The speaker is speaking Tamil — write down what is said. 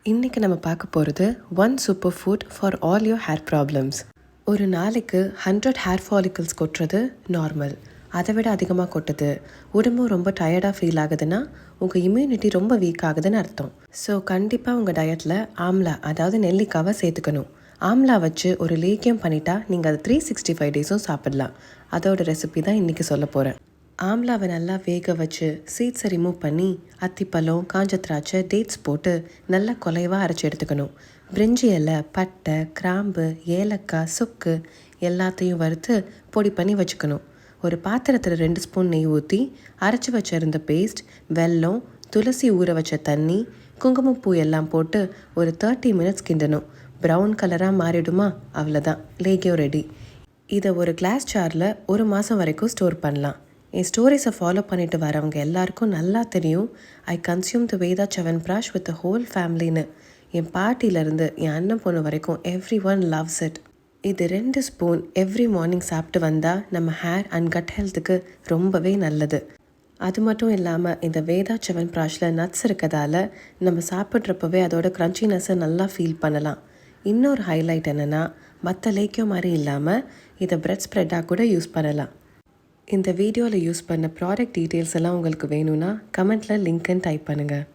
இன்றைக்கி நம்ம பார்க்க போகிறது one super food for all your hair problems. ஒரு நாளைக்கு 100 ஹேர் ஃபாலிக்கல்ஸ் கொட்டுறது நார்மல். அதை விட அதிகமாக கொட்டுது, உடம்பும் ரொம்ப டயர்டாக ஃபீல் ஆகுதுன்னா உங்கள் இம்யூனிட்டி ரொம்ப வீக் ஆகுதுன்னு அர்த்தம். ஸோ கண்டிப்பாக உங்கள் டயட்டில் ஆம்லா, அதாவது நெல்லிக்காவை சேர்த்துக்கணும். ஆம்லா வச்சு ஒரு லேக்கியம் பண்ணிட்டா நீங்கள் அதை 365 டேஸும் சாப்பிடலாம். அதோட ரெசிபி தான் இன்றைக்கி சொல்ல போகிறேன். ஆம்லாவை நல்லா வேக வச்சு சீட்ஸை ரிமூவ் பண்ணி அத்திப்பழம், காஞ்ச திராட்சை, டேட்ஸ் போட்டு நல்லா குலைவாக அரைச்சி எடுத்துக்கணும். பிரிஞ்சி இலை, பட்டை, கிராம்பு, ஏலக்காய், சுக்கு எல்லாத்தையும் வறுத்து பொடி பண்ணி வச்சுக்கணும். ஒரு பாத்திரத்தில் 2 ஸ்பூன் நெய் ஊற்றி அரைச்சி வச்சிருந்த பேஸ்ட், வெல்லம், துளசி ஊற வச்ச தண்ணி, குங்குமப்பூ எல்லாம் போட்டு ஒரு 30 மினிட்ஸ் கிண்டணும். ப்ரௌன் கலராக மாறிடுமா, அவ்வளோதான், லேகியம் ரெடி. இதை ஒரு கிளாஸ் ஜாரில் 1 மாதம் வரைக்கும் ஸ்டோர் பண்ணலாம். என் ஸ்டோரிஸை ஃபாலோ பண்ணிட்டு வரவங்க எல்லாருக்கும் நல்லா தெரியும், I consume the Vedha Chyawanprash with the whole ஃபேமிலின்னு. என் பாட்டியிலேருந்து என் அண்ணன் பொண்ணு வரைக்கும் எவ்ரி ஒன் லவ்ஸ் இட். இது 2 ஸ்பூன் எவ்ரி மார்னிங் சாப்பிட்டு வந்தால் நம்ம ஹேர் அண்ட் கட் ஹெல்த்துக்கு ரொம்பவே நல்லது. அது மட்டும் இல்லாமல் இந்த வேதா சவன்பிராஷில் நட்ஸ் இருக்கிறதால நம்ம சாப்பிட்றப்பவே அதோட க்ரன்ச்சினஸை நல்லா ஃபீல் பண்ணலாம். இன்னொரு ஹைலைட் என்னென்னா, மற்ற லேக்கியம் மாதிரி இல்லாமல் இதை பிரெட் ஸ்ப்ரெட்டாக கூட யூஸ் பண்ணலாம். இந்த வீடியோவில் யூஸ் பண்ண ப்ராடக்ட் டீட்டெயில்ஸ் எல்லாம் உங்களுக்கு வேணும்னா கமெண்ட்டில் லிங்க்குன்னு டைப் பண்ணுங்கள்.